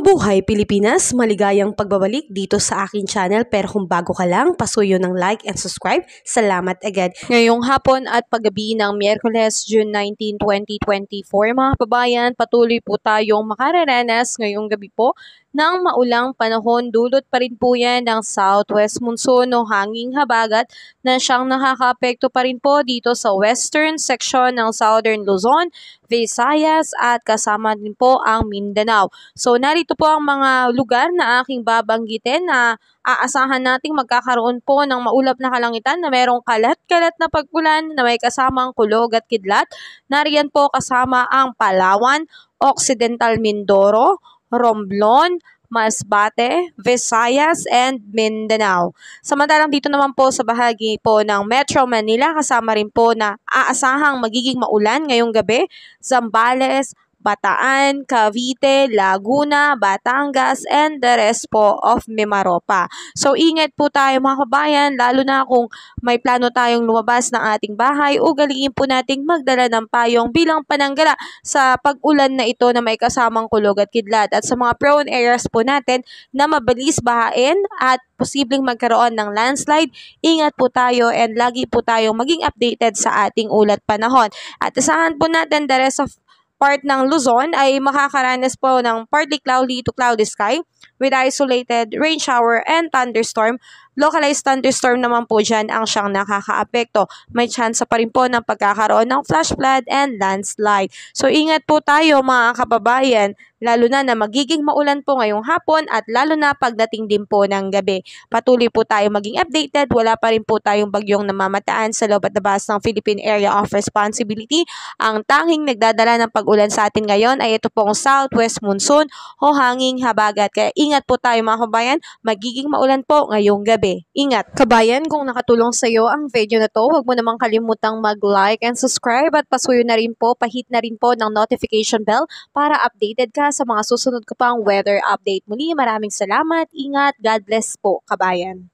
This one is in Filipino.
Mabuhay Pilipinas! Maligayang pagbabalik dito sa aking channel, pero kung bago ka lang, pasuyo ng like and subscribe. Salamat agad. Ngayong hapon at paggabi ng Miyerkules, June 19, 2024, mga kababayan, patuloy po tayong makararanas ngayong gabi po ng maulang panahon. Dulot pa rin po yan ng southwest monsoon o hanging habagat na siyang nakakaapekto pa rin po dito sa western section ng southern Luzon, Visayas at kasama din po ang Mindanao. So narito po ang mga lugar na aking babanggitin na aasahan nating magkakaroon po ng maulap na kalangitan na merong kalat-kalat na pag-ulan na may kasamang kulog at kidlat. Nariyan po kasama ang Palawan, Occidental Mindoro, Romblon, Masbate, Visayas, and Mindanao. Samantalang dito naman po sa bahagi po ng Metro Manila, kasama rin po na aasahang magiging maulan ngayong gabi, Zambales, Bataan, Cavite, Laguna, Batangas, and the rest po of Mimaropa. So ingat po tayo mga kabayan, lalo na kung may plano tayong lumabas ng ating bahay, ugaliin po nating magdala ng payong bilang pananggala sa pag-ulan na ito na may kasamang kulog at kidlat. At sa mga prone areas po natin na mabilis bahain at posibleng magkaroon ng landslide, ingat po tayo and lagi po tayong maging updated sa ating ulat panahon. At asahan po natin the rest of part ng Luzon ay makakaranas po ng partly cloudy to cloudy sky with isolated rain shower and thunderstorm. Localized thunderstorm naman po dyan ang siyang nakakaapekto. May chance pa rin po ng pagkakaroon ng flash flood and landslide. So ingat po tayo mga kababayan, lalo na magiging maulan po ngayong hapon at lalo na pagdating din po ng gabi. Patuloy po tayo maging updated. Wala pa rin po tayong bagyong namamataan sa loob at labas ng Philippine Area of Responsibility. Ang tanging nagdadala ng pag-ulan sa atin ngayon ay ito pong southwest monsoon o hanging habagat. Kaya ingat po tayo mga kababayan, magiging maulan po ngayong gabi. Ingat! Kabayan, kung nakatulong sa iyo ang video na to, huwag mo namang kalimutang mag-like and subscribe at pasuyo na rin po, pahit na rin po ng notification bell para updated ka sa mga susunod ko pang weather update. Muli, maraming salamat, ingat, God bless po, kabayan!